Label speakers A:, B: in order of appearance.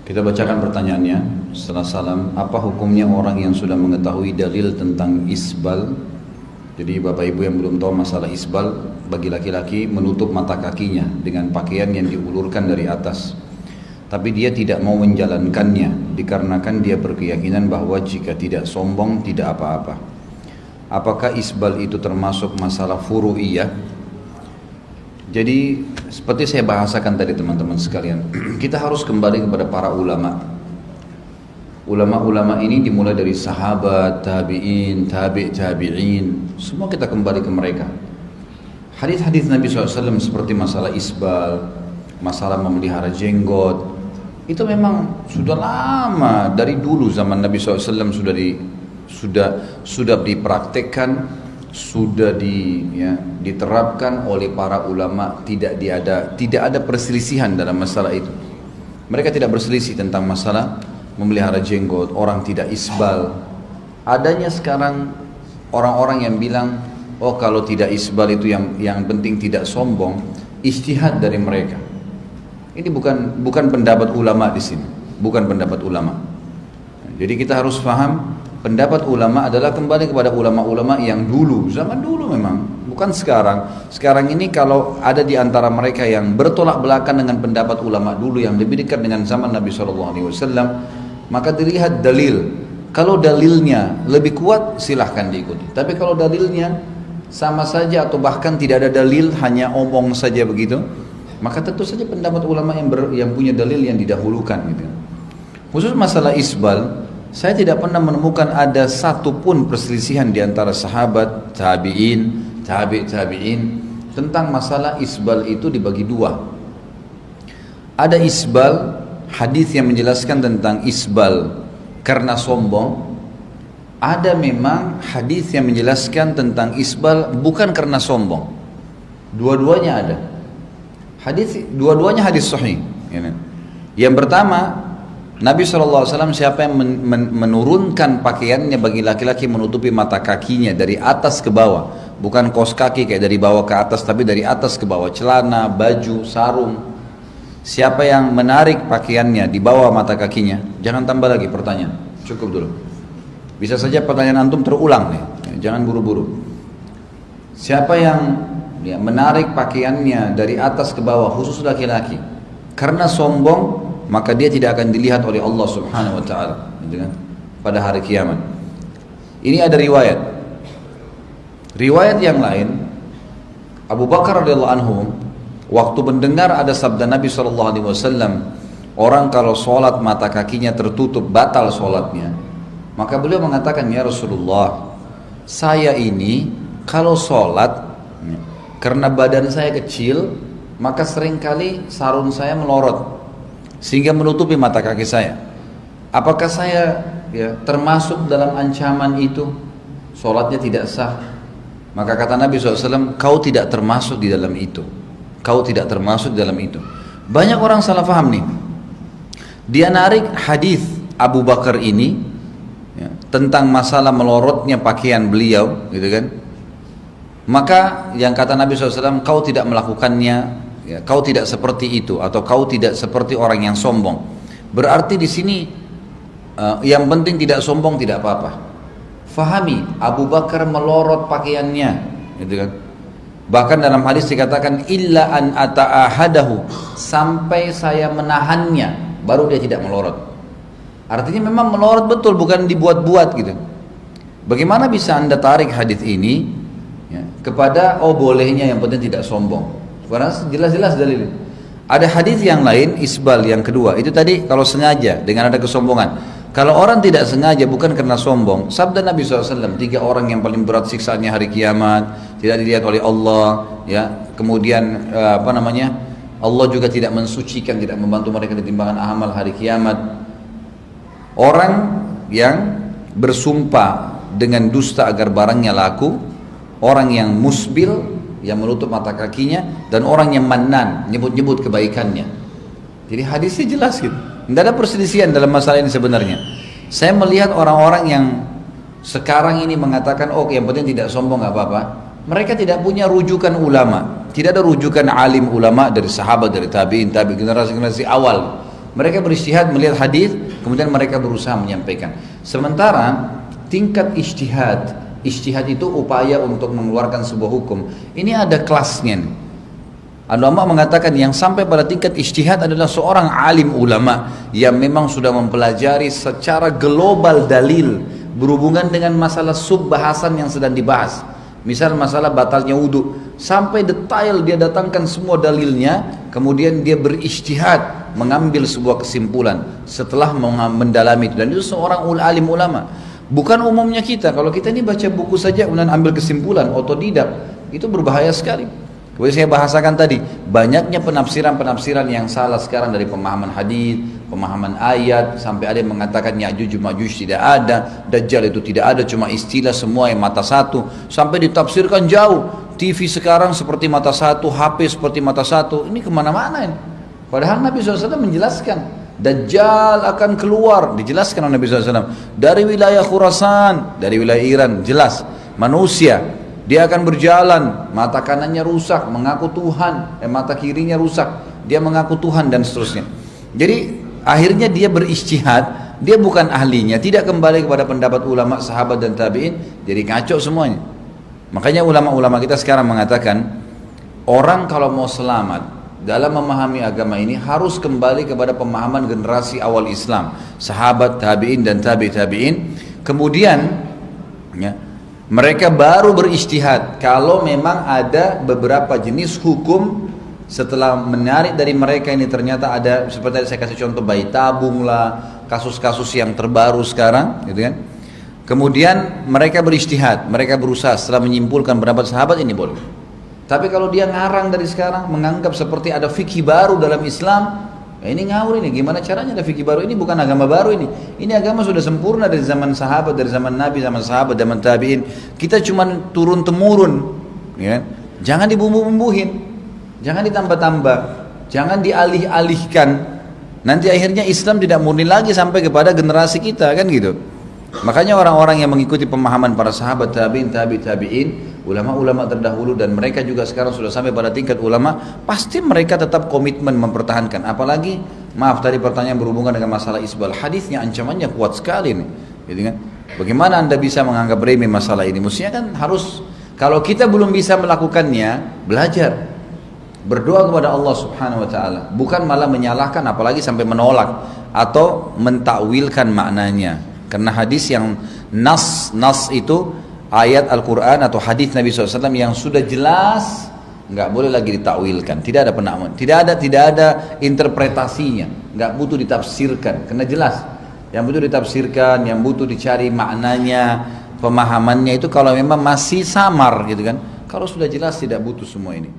A: Kita bacakan pertanyaannya setelah salam. Apa hukumnya orang yang sudah mengetahui dalil tentang isbal? Jadi bapak ibu yang belum tahu masalah isbal, bagi laki-laki menutup mata kakinya dengan pakaian yang diulurkan dari atas. Tapi dia tidak mau menjalankannya dikarenakan dia berkeyakinan bahwa jika tidak sombong tidak apa-apa. Apakah isbal itu termasuk masalah furu'iyah? Jadi seperti saya bahasakan tadi teman-teman sekalian, kita harus kembali kepada para ulama. Ulama-ulama ini dimulai dari sahabat, tabi'in, tabi'in, semua kita kembali ke mereka. Hadis-hadis Nabi SAW seperti masalah isbal, masalah memelihara jenggot, itu memang sudah lama, dari dulu zaman Nabi SAW sudah dipraktekkan, sudah diterapkan oleh para ulama. Tidak ada perselisihan dalam masalah itu. Mereka tidak berselisih tentang masalah memelihara jenggot, orang tidak isbal. Adanya sekarang orang-orang yang bilang, oh kalau tidak isbal itu yang penting tidak sombong, ijtihad dari mereka. Ini bukan pendapat ulama di sini, bukan pendapat ulama. Jadi kita harus paham, pendapat ulama adalah kembali kepada ulama-ulama yang dulu, zaman dulu memang, bukan sekarang. Sekarang ini kalau ada di antara mereka yang bertolak belakang dengan pendapat ulama dulu yang lebih dekat dengan zaman Nabi SAW, maka dilihat dalil. Kalau dalilnya lebih kuat silahkan diikuti. Tapi kalau dalilnya sama saja atau bahkan tidak ada dalil, hanya omong saja begitu, maka tentu saja pendapat ulama yang punya dalil yang didahulukan gitu. Khusus masalah isbal, saya tidak pernah menemukan ada satu pun perselisihan di antara sahabat, tabi'in, tabi'in tentang masalah isbal itu dibagi dua. Ada isbal, hadis yang menjelaskan tentang isbal karena sombong. Ada memang hadis yang menjelaskan tentang isbal bukan karena sombong. Dua-duanya ada. Dua-duanya hadis sahih. Yang pertama, Nabi SAW siapa yang menurunkan pakaiannya bagi laki-laki menutupi mata kakinya dari atas ke bawah, bukan kaos kaki kayak dari bawah ke atas, tapi dari atas ke bawah, celana, baju, sarung. Siapa yang menarik pakaiannya di bawah mata kakinya? Jangan tambah lagi pertanyaan, cukup dulu. Bisa saja pertanyaan antum terulang nih, jangan buru-buru. Siapa yang menarik pakaiannya dari atas ke bawah, khusus laki-laki, karena sombong, maka dia tidak akan dilihat oleh Allah Subhanahu wa taala pada hari kiamat. Ini ada riwayat. Riwayat yang lain, Abu Bakar radhiyallahu anhu waktu mendengar ada sabda Nabi SAW, orang kalau sholat mata kakinya tertutup batal sholatnya, maka beliau mengatakan, ya Rasulullah, saya ini kalau sholat karena badan saya kecil, maka seringkali sarung saya melorot sehingga menutupi mata kaki saya. Apakah saya termasuk dalam ancaman itu? Sholatnya tidak sah. Maka kata Nabi SAW, kau tidak termasuk di dalam itu. Kau tidak termasuk di dalam itu. Banyak orang salah paham nih. Dia narik hadis Abu Bakar ini tentang masalah melorotnya pakaian beliau, gitu kan? Maka yang kata Nabi SAW, kau tidak melakukannya, kau tidak seperti itu, atau kau tidak seperti orang yang sombong. Berarti di sini yang penting tidak sombong, tidak apa-apa. Fahami, Abu Bakar melorot pakaiannya, gitu kan? Bahkan dalam hadis dikatakan illa an ata'ahadahu, sampai saya menahannya baru dia tidak melorot. Artinya memang melorot betul, bukan dibuat-buat gitu. Bagaimana bisa anda tarik hadis ini kepada bolehnya, yang penting tidak sombong? Karena jelas-jelas dalilnya. Ada hadis yang lain, isbal yang kedua, itu tadi kalau sengaja dengan ada kesombongan. Kalau orang tidak sengaja bukan karena sombong, sabda Nabi SAW, 3 orang yang paling berat siksaannya hari kiamat, tidak dilihat oleh Allah, kemudian Allah juga tidak mensucikan, tidak membantu mereka di timbangan amal hari kiamat. Orang yang bersumpah dengan dusta agar barangnya laku, orang yang musbil, yang menutup mata kakinya, dan orang yang mannan, nyebut-nyebut kebaikannya. Jadi hadisnya jelas gitu. Tidak ada perselisihan dalam masalah ini sebenarnya. Saya melihat orang-orang yang sekarang ini mengatakan, yang penting tidak sombong, gak apa-apa. Mereka tidak punya rujukan ulama. Tidak ada rujukan alim ulama dari sahabat, dari tabi'in, generasi-generasi awal. Mereka berijtihad melihat hadis, kemudian mereka berusaha menyampaikan. Sementara tingkat ijtihad itu upaya untuk mengeluarkan sebuah hukum. Ini ada kelasnya nih. Ada ulama mengatakan yang sampai pada tingkat ijtihad adalah seorang alim ulama yang memang sudah mempelajari secara global dalil berhubungan dengan masalah sub-bahasan yang sedang dibahas. Misal masalah batalnya wudhu, sampai detail dia datangkan semua dalilnya, kemudian dia berijtihad mengambil sebuah kesimpulan setelah mendalami itu. Dan itu seorang alim ulama. Bukan umumnya kita, kalau kita ini baca buku saja kemudian ambil kesimpulan otodidak, itu berbahaya sekali. Seperti saya bahasakan tadi, banyaknya penafsiran-penafsiran yang salah sekarang dari pemahaman hadis, pemahaman ayat, sampai ada yang mengatakan Ya'juj Ma'juj tidak ada, Dajjal itu tidak ada, cuma istilah semua yang mata satu, sampai ditafsirkan jauh. TV sekarang seperti mata satu, HP seperti mata satu, ini kemana-mana ini. Padahal Nabi SAW menjelaskan, Dajjal akan keluar, dijelaskan oleh Nabi SAW, dari wilayah Khurasan, dari wilayah Iran, jelas, manusia. Dia akan berjalan, mata kanannya rusak, mengaku Tuhan, mata kirinya rusak, dia mengaku Tuhan dan seterusnya. Jadi akhirnya dia berijtihad, dia bukan ahlinya, tidak kembali kepada pendapat ulama, sahabat dan tabi'in, jadi ngaco semuanya. Makanya ulama-ulama kita sekarang mengatakan, orang kalau mau selamat dalam memahami agama ini harus kembali kepada pemahaman generasi awal Islam, sahabat, tabi'in dan tabi'in. Kemudian ya, mereka baru berijtihad kalau memang ada beberapa jenis hukum setelah menarik dari mereka ini ternyata ada, seperti saya kasih contoh bayi tabung lah, kasus-kasus yang terbaru sekarang gitu kan. Kemudian mereka berijtihad, mereka berusaha setelah menyimpulkan pendapat sahabat ini boleh. Tapi kalau dia ngarang dari sekarang menganggap seperti ada fikih baru dalam Islam, ya ini ngawur ini. Gimana caranya ada fikih baru? Ini bukan agama baru ini. Ini agama sudah sempurna dari zaman sahabat, dari zaman Nabi, zaman sahabat, zaman tabi'in. Kita cuma turun temurun, ya. Jangan dibumbu-bumbuhin, jangan ditambah-tambah, jangan dialih-alihkan. Nanti akhirnya Islam tidak murni lagi sampai kepada generasi kita, kan gitu. Makanya orang-orang yang mengikuti pemahaman para sahabat, tabi'in, tabi'in, ulama-ulama terdahulu, dan mereka juga sekarang sudah sampai pada tingkat ulama, pasti mereka tetap komitmen mempertahankan. Apalagi, maaf tadi pertanyaan berhubungan dengan masalah isbal, hadisnya ancamannya kuat sekali nih, gitu kan? Bagaimana anda bisa menganggap remeh masalah ini? Mestinya kan harus, kalau kita belum bisa melakukannya, belajar, berdoa kepada Allah Subhanahu Wa Taala, bukan malah menyalahkan, apalagi sampai menolak atau mentakwilkan maknanya. Karena hadis yang nas itu ayat Al-Quran atau hadis Nabi SAW yang sudah jelas, nggak boleh lagi ditakwilkan, tidak ada penamaan, tidak ada interpretasinya, nggak butuh ditafsirkan, karena jelas. Yang butuh ditafsirkan, yang butuh dicari maknanya, pemahamannya itu kalau memang masih samar gitu kan. Kalau sudah jelas tidak butuh semua ini.